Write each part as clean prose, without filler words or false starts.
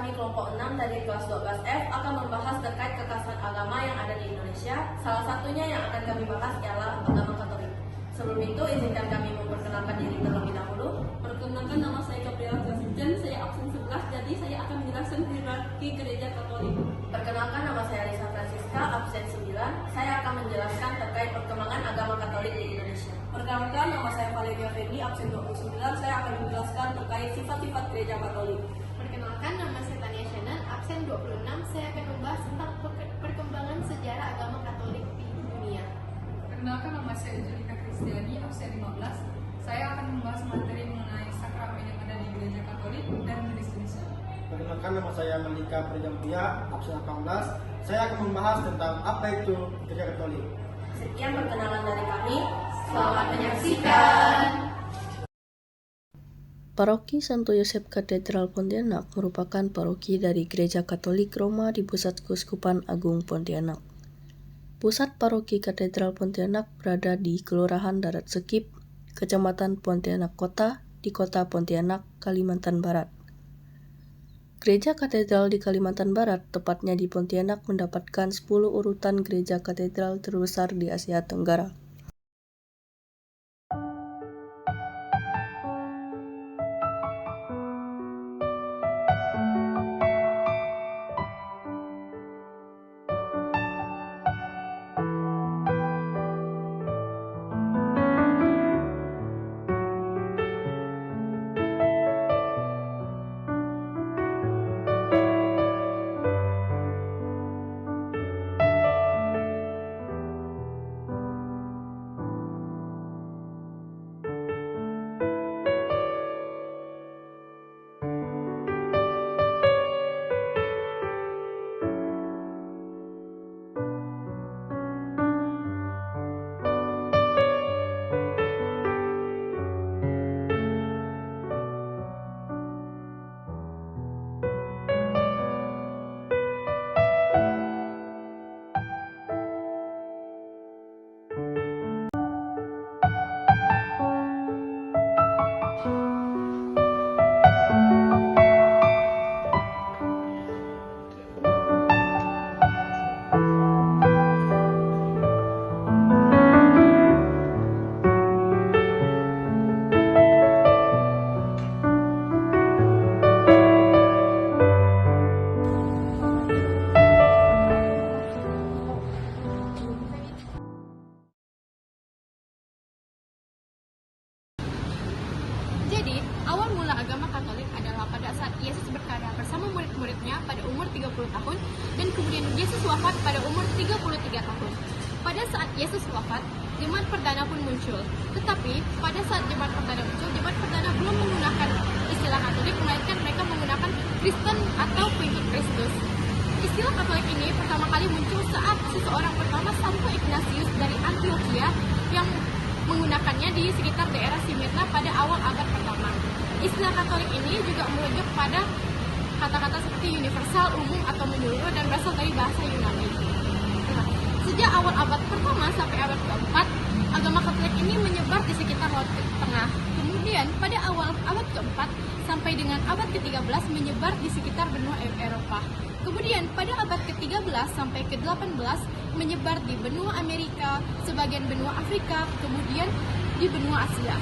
kami kelompok 6 dari kelas 12F akan membahas terkait kekerasan agama yang ada di Indonesia. Salah satunya yang akan kami bahas ialah agama Katolik. Sebelum itu, izinkan kami memperkenalkan diri terlebih dahulu. Perkenalkan, nama saya Gabriela Kasingen, saya absen 11, jadi saya akan menjelaskan hierarki gereja Katolik. Perkenalkan, nama saya Risa Francisca, absen 9. Saya akan menjelaskan terkait perkembangan agama Katolik di Indonesia. Perkenalkan, nama saya Valeria Fendi, absen 29, saya akan menjelaskan terkait sifat-sifat gereja Katolik. Perkenalkan, nama saya Tania Shannon, absen 26, saya akan membahas tentang perkembangan sejarah agama Katolik di dunia. Perkenalkan, nama saya Julika Kristiani, absen 15. Saya akan membahas materi mengenai sakramen yang ada di gereja Katolik dan di Indonesia. Perkenalkan, nama saya Malika Prijampia, absen 18. Saya akan membahas tentang apa itu gereja Katolik. Sekian perkenalan dari kami. Selamat menyaksikan. Paroki Santo Yosef Katedral Pontianak merupakan paroki dari Gereja Katolik Roma di Pusat Keuskupan Agung Pontianak. Pusat Paroki Katedral Pontianak berada di Kelurahan Darat Sekip, Kecamatan Pontianak Kota, di Kota Pontianak, Kalimantan Barat. Gereja Katedral di Kalimantan Barat, tepatnya di Pontianak, mendapatkan 10 urutan gereja katedral terbesar di Asia Tenggara. Jadi, awal mula agama Katolik adalah pada saat Yesus berkarya bersama murid-muridnya pada umur 30 tahun dan kemudian Yesus wafat pada umur 33 tahun. Pada saat Yesus wafat, jemaat perdana pun muncul. Tetapi, pada saat jemaat perdana muncul, jemaat perdana belum menggunakan istilah Katolik, melainkan mereka menggunakan Kristen atau pengikut Kristus. Istilah Katolik ini pertama kali muncul saat seseorang pertama, Santo Ignatius dari Antioquia, yang menggunakannya di sekitar daerah Smyrna pada awal abad pertama. Istilah Katolik ini juga merujuk pada kata-kata seperti universal, umum, atau menyeluruh dan berasal dari bahasa Yunani. Sejak awal abad pertama sampai abad keempat, agama Katolik ini menyebar di sekitar Laut Tengah. Kemudian pada awal abad keempat sampai dengan abad ke-13 menyebar di sekitar benua Eropa. Kemudian pada abad ke-13 sampai ke-18 menyebar di benua Amerika, sebagian benua Afrika, kemudian di benua Asia.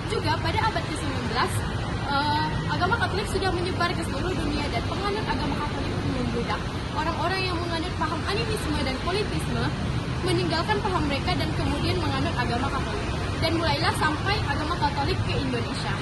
Juga pada abad ke-19 agama Katolik sudah menyebar ke seluruh dunia dan penganut agama Katolik membludak. Orang-orang yang menganut paham animisme dan politisme meninggalkan paham mereka dan kemudian menganut agama Katolik. Dan mulailah sampai agama Katolik ke Indonesia.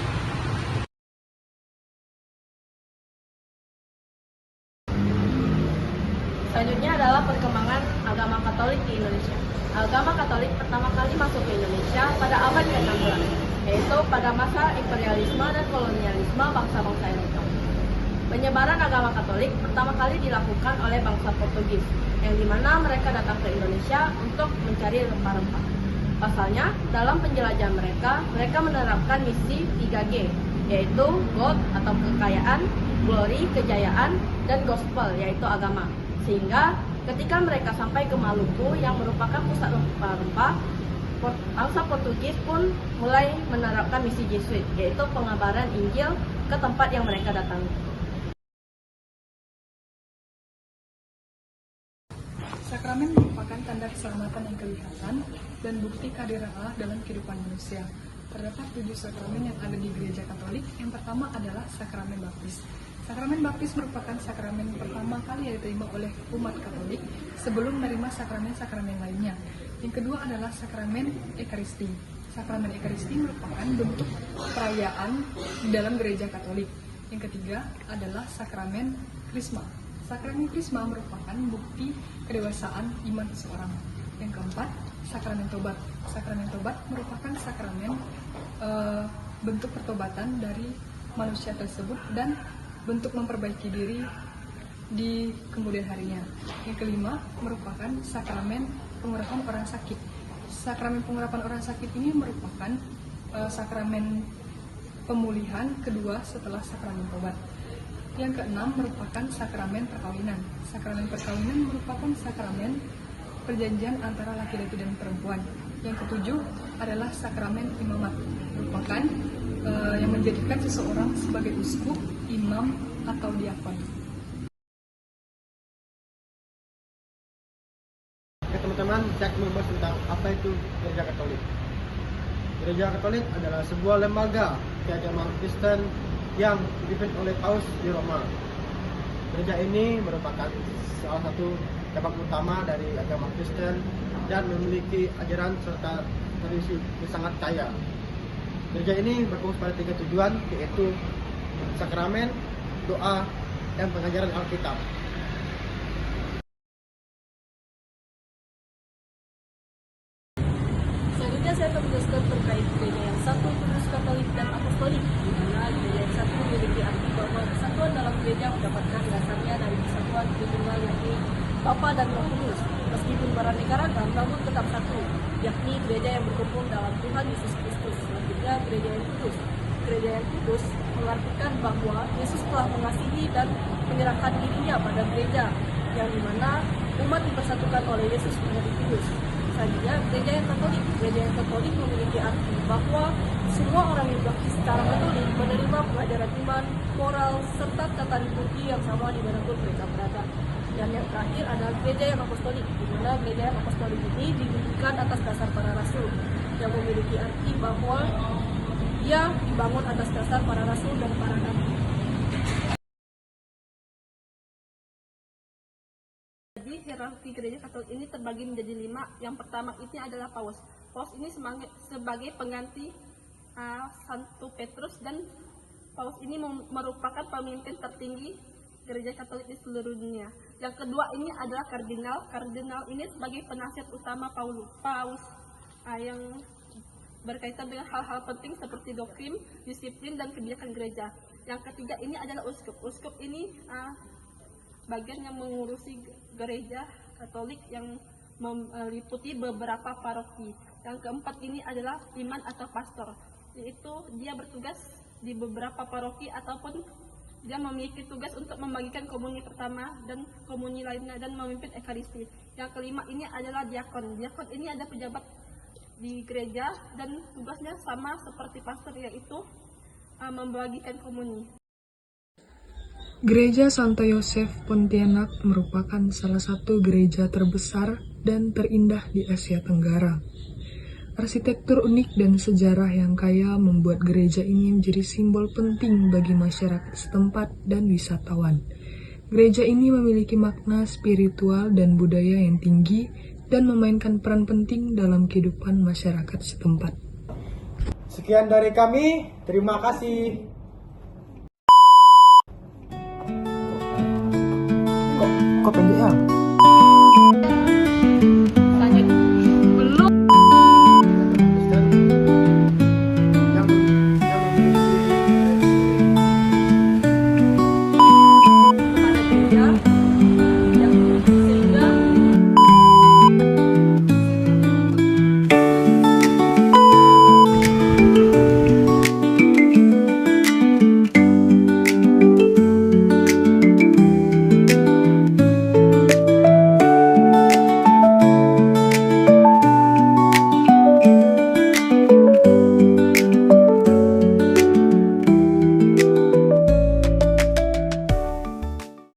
Selanjutnya adalah perkembangan agama Katolik di Indonesia. Agama Katolik pertama kali masuk ke Indonesia pada abad ke-16, yaitu pada masa imperialisme dan kolonialisme bangsa-bangsa Eropa. Penyebaran agama Katolik pertama kali dilakukan oleh bangsa Portugis, yang dimana mereka datang ke Indonesia untuk mencari rempah-rempah. Pasalnya, dalam penjelajahan mereka menerapkan misi 3G, yaitu God atau kekayaan, Glory, kejayaan, dan Gospel, yaitu agama. Sehingga ketika mereka sampai ke Maluku yang merupakan pusat rempah-rempah, bangsa Portugis pun mulai menerapkan misi Jesuit, yaitu pengabaran Injil ke tempat yang mereka datangi. Sakramen merupakan tanda keselamatan yang kelihatan dan bukti kehadiran Allah dalam kehidupan manusia. Terdapat 7 sakramen yang ada di Gereja Katolik. Yang pertama adalah sakramen baptis. Sakramen baptis merupakan sakramen pertama kali yang diterima oleh umat Katolik sebelum menerima sakramen-sakramen lainnya. Yang kedua adalah sakramen Ekaristi. Sakramen Ekaristi merupakan bentuk perayaan di dalam Gereja Katolik. Yang ketiga adalah sakramen Krisma. Sakramen Krisma merupakan bukti kedewasaan iman seseorang. Yang keempat, sakramen tobat. Sakramen tobat merupakan sakramen bentuk pertobatan dari manusia tersebut dan bentuk memperbaiki diri di kemudian harinya. Yang kelima merupakan sakramen pengurapan orang sakit. Sakramen pengurapan orang sakit ini merupakan sakramen pemulihan kedua setelah sakramen tobat. Yang keenam merupakan sakramen perkawinan. Sakramen perkawinan merupakan sakramen perjanjian antara laki-laki dan perempuan. Yang ketujuh adalah sakramen imamat, merupakan yang menjadikan seseorang sebagai uskup, imam, atau diakon. Oke teman-teman, saya akan membahas tentang apa itu Gereja Katolik. Gereja Katolik adalah sebuah lembaga keagamaan Kristen yang dipimpin oleh Paus di Roma. Gereja ini merupakan salah satu cabang utama dari agama Kristen dan memiliki ajaran serta tradisi yang sangat kaya. Gereja ini berfokus pada 3 tujuan, yaitu sakramen, doa, dan pengajaran Alkitab. Selanjutnya saya akan menjelaskan terkait gereja yang satu, kudus, katolik, dan apostolik, di mana gereja yang satu memiliki arti bahwa kesatuan dalam gereja mendapatkan dasarnya dari kesatuan Tritunggal, yakni Bapa dan Roh Kudus. Meskipun beraneka ragam, namun tetap satu, yakni gereja yang berkumpul dalam Tuhan Yesus Kristus. Selanjutnya, gereja yang kudus. Gereja yang kudus mengartikan bahwa Yesus telah mengasihi dan menyerahkan dirinya pada gereja, yang dimana umat dipersatukan oleh Yesus menjadi kudus. Selanjutnya, gereja yang katolik. Gereja yang katolik memiliki arti bahwa semua orang yang baptis secara katolik menerima pelajaran iman, moral, serta tata liturgi yang sama dimanapun mereka berada. Dan yang terakhir adalah gereja yang apostolik, di mana gereja yang apostolik ini didirikan atas dasar para rasul, yang memiliki arti bahwa ia dibangun atas dasar para rasul dan para nabi. Jadi hierarki gereja Katolik ini terbagi menjadi 5. Yang pertama ini adalah Paus. Paus ini sebagai pengganti Santo Petrus, dan Paus ini merupakan pemimpin tertinggi gereja Katolik di seluruh dunia. Yang kedua ini adalah kardinal. Kardinal ini sebagai penasihat utama Paus yang berkaitan dengan hal-hal penting seperti doktrin, disiplin, dan kebijakan gereja. Yang ketiga ini adalah uskup. Uskup ini bagian yang mengurusi gereja Katolik yang meliputi beberapa paroki. Yang keempat ini adalah iman atau pastor, yaitu dia bertugas di beberapa paroki ataupun dia memiliki tugas untuk membagikan komuni pertama dan komuni lainnya dan memimpin ekaristi. Yang kelima ini adalah diakon. Diakon ini ada pejabat di gereja dan tugasnya sama seperti pastor, yaitu membagikan komuni. Gereja Santo Yosef Pontianak merupakan salah satu gereja terbesar dan terindah di Asia Tenggara. Arsitektur unik dan sejarah yang kaya membuat gereja ini menjadi simbol penting bagi masyarakat setempat dan wisatawan. Gereja ini memiliki makna spiritual dan budaya yang tinggi dan memainkan peran penting dalam kehidupan masyarakat setempat. Sekian dari kami, terima kasih.